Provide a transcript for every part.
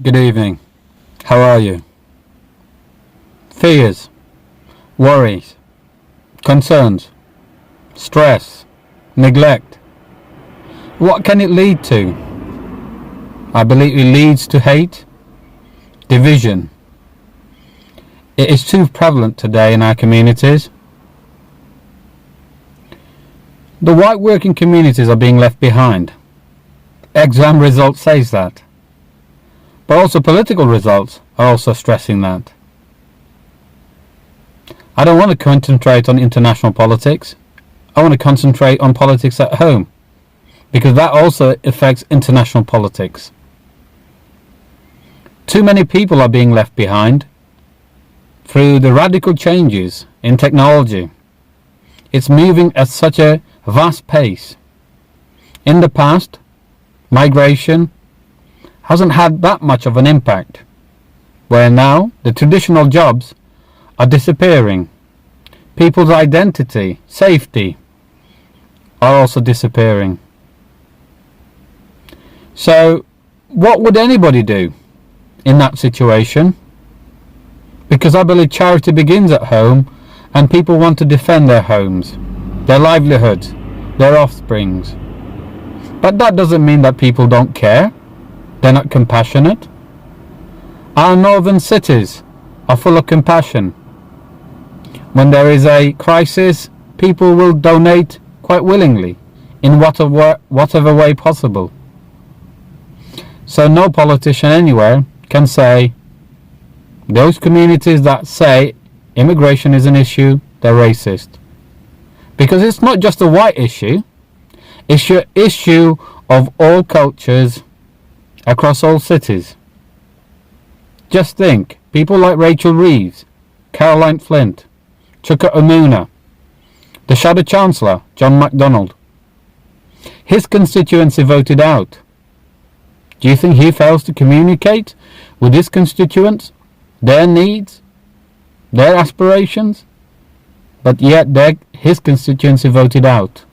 Good evening. How are you? Fears, worries, concerns, stress, neglect. What can it lead to? I believe it leads to hate, division. It is too prevalent today in our communities. The white working communities are being left behind. Exam results says that. But also political results are also stressing that. I don't want to concentrate on international politics. I want to concentrate on politics at home, because that also affects international politics. Too many people are being left behind through the radical changes in technology. It's moving at such a vast pace. In the past, migration hasn't had that much of an impact, where now the traditional jobs are disappearing. People's identity, safety are also disappearing. So what would anybody do in that situation? Because I believe charity begins at home, and people want to defend their homes, their livelihoods, their offsprings. But that doesn't mean that people don't care. They're not compassionate. Our northern cities are full of compassion. When there is a crisis, people will donate quite willingly in whatever way possible. So no politician anywhere can say those communities that say immigration is an issue, they're racist. Because it's not just a white issue. It's an issue of all cultures across all cities. Just think, people like Rachel Reeves, Caroline Flint, Chuka Umunna, the Shadow Chancellor, John MacDonald. His constituency voted out. Do you think he fails to communicate with his constituents, their needs, their aspirations? But yet his constituency voted out.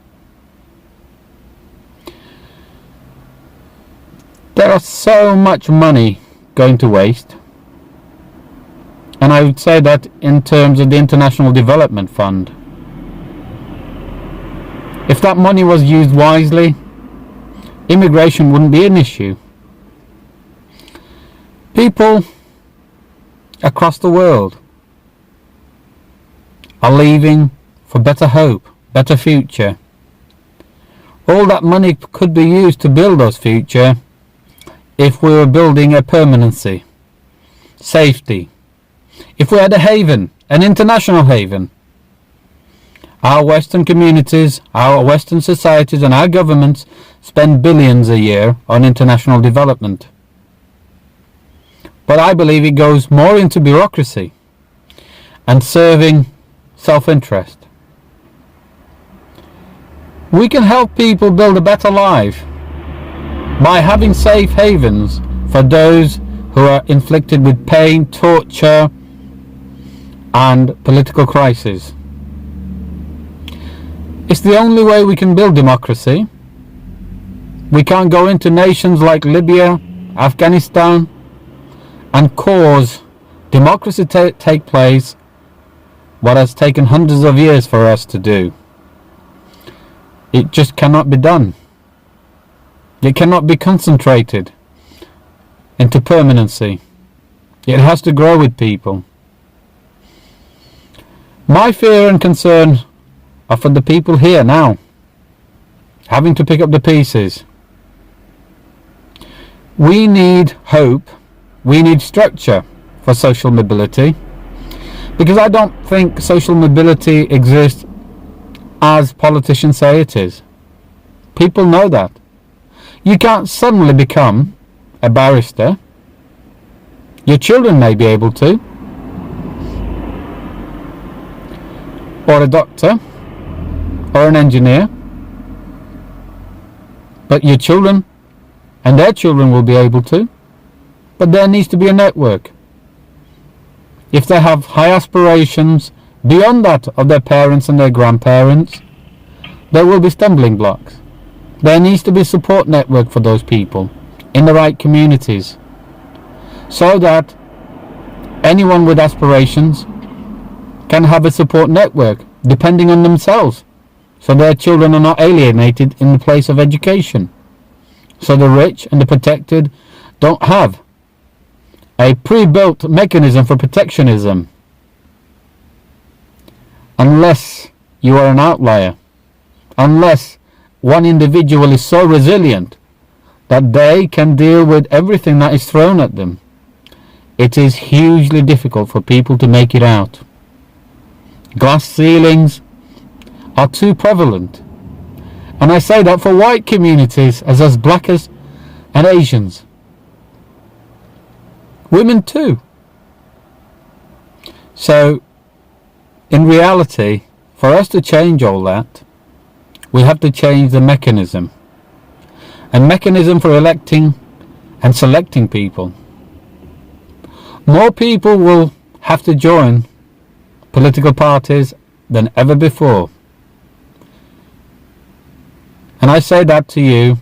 There is so much money going to waste, and I would say that in terms of the International Development Fund, if that money was used wisely, immigration wouldn't be an issue. People across the world are leaving for better hope, better future. All that money could be used to build those future if we were building a permanency, safety, if we had a haven, an international haven. Our Western communities, our Western societies and our governments spend billions a year on international development. But I believe it goes more into bureaucracy and serving self-interest. We can help people build a better life by having safe havens for those who are inflicted with pain, torture and political crisis. It's the only way we can build democracy. We can't go into nations like Libya, Afghanistan and cause democracy take place, what has taken hundreds of years for us to do. It just cannot be done. It cannot be concentrated into permanency. It has to grow with people. My fear and concern are for the people here now, having to pick up the pieces. We need hope. We need structure for social mobility, because I don't think social mobility exists as politicians say it is. People know that. You can't suddenly become a barrister. Your children may be able to, or a doctor, or an engineer, but your children and their children will be able to. But there needs to be a network. If they have high aspirations beyond that of their parents and their grandparents, there will be stumbling blocks. There needs to be a support network for those people in the right communities. so that anyone with aspirations can have a support network depending on themselves, so their children are not alienated in the place of education, so the rich and the protected don't have a pre-built mechanism for protectionism, unless you are an outlier, unless one individual is so resilient that they can deal with everything that is thrown at them. It is hugely difficult for people to make it out. Glass ceilings are too prevalent, and I say that for white communities as black as and Asians. Women too. So in reality, for us to change all that, we have to change the mechanism. A mechanism for electing and selecting people. More people will have to join political parties than ever before. And I say that to you,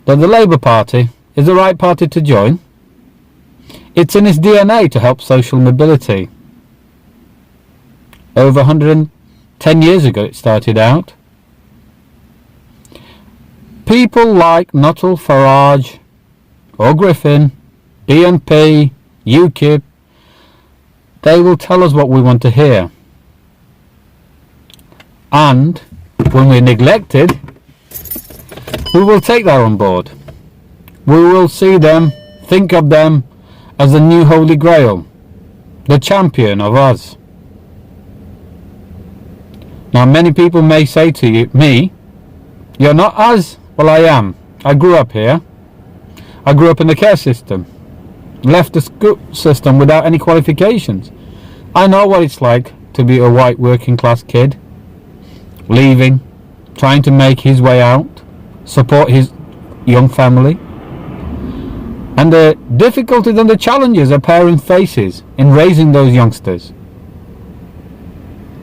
that the Labour Party is the right party to join. It's in its DNA to help social mobility. Over 110 years ago it started out. People like Nuttall, Farage or Griffin, BNP, UKIP, they will tell us what we want to hear. And when we're neglected, we will take that on board. We will see them, think of them as the new Holy Grail, the champion of us. Now many people may say to me, you're not us. Well, I am. I grew up here. I grew up in the care system. Left the school system without any qualifications. I know what it's like to be a white working class kid, leaving, trying to make his way out, support his young family, and the difficulties and the challenges a parent faces in raising those youngsters.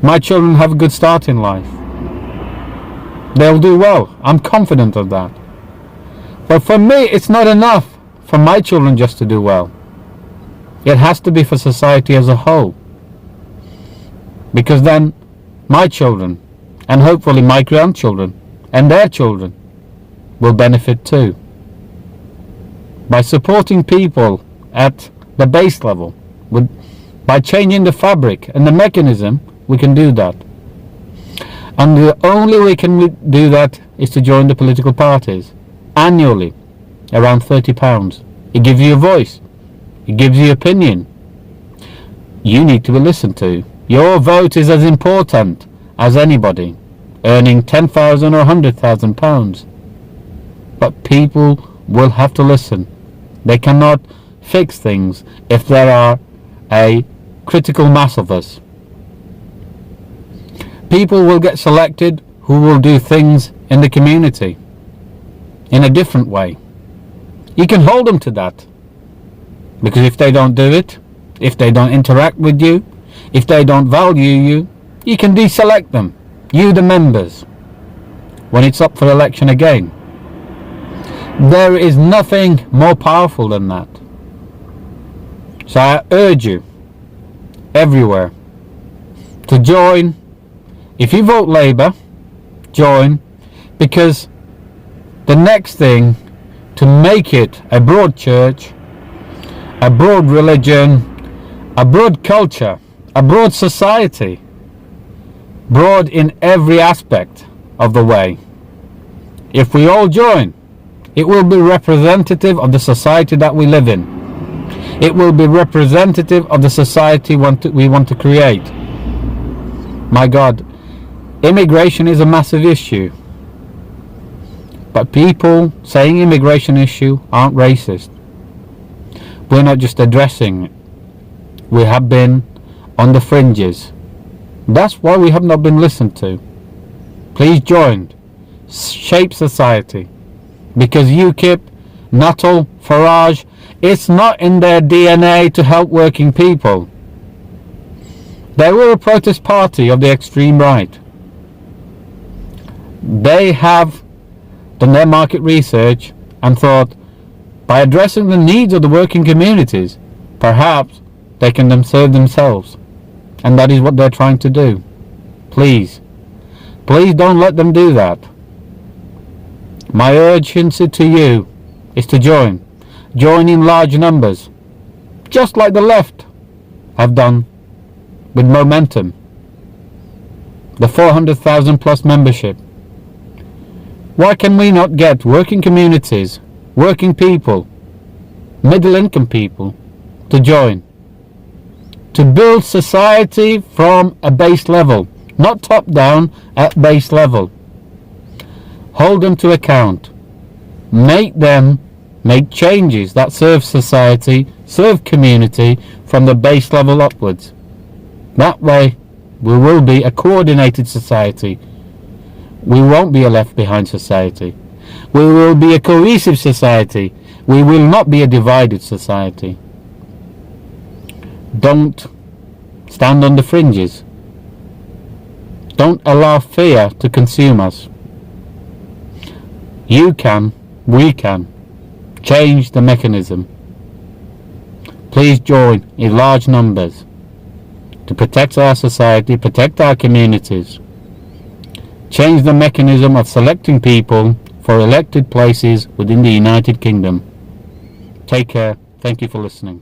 My children have a good start in life. They'll do well. I'm confident of that. But for me, it's not enough for my children just to do well. It has to be for society as a whole. Because then my children, and hopefully my grandchildren, and their children will benefit too. By supporting people at the base level, by changing the fabric and the mechanism, we can do that. And the only way we can do that is to join the political parties. Annually, around £30. It gives you a voice. It gives you opinion. You need to be listened to. Your vote is as important as anybody earning £10,000 or £100,000. But people will have to listen. They cannot fix things if there are a critical mass of us. People will get selected who will do things in the community in a different way. You can hold them to that. Because if they don't do it, if they don't interact with you, if they don't value you, you can deselect them. You, the members, when it's up for election again. There is nothing more powerful than that. So I urge you, everywhere, to join. If you vote Labour, join, because the next thing to make it a broad church, a broad religion, a broad culture, a broad society, broad in every aspect of the way. If we all join, it will be representative of the society that we live in. It will be representative of the society we want to create. My God, immigration is a massive issue. But people saying immigration issue aren't racist. We're not just addressing it. We have been on the fringes. That's why we have not been listened to. Please join. Shape society. Because UKIP, Nuttall, Farage, it's not in their DNA to help working people. They were a protest party of the extreme right. They have their market research and thought by addressing the needs of the working communities Perhaps they can serve themselves, and that is what they're trying to do. Please don't let them do that. My urgency to you is to join in large numbers, just like the left have done with Momentum, the 400,000 plus membership. Why can we not get working communities, working people, middle income people to join? To build society from a base level, not top down, at base level. Hold them to account. Make changes that serve society, serve community from the base level upwards. That way we will be a coordinated society. We won't be a left behind society. We will be a cohesive society. We will not be a divided society. Don't stand on the fringes. Don't allow fear to consume us. You can, we can, change the mechanism. Please join in large numbers to protect our society, protect our communities. Change the mechanism of selecting people for elected places within the United Kingdom. Take care. Thank you for listening.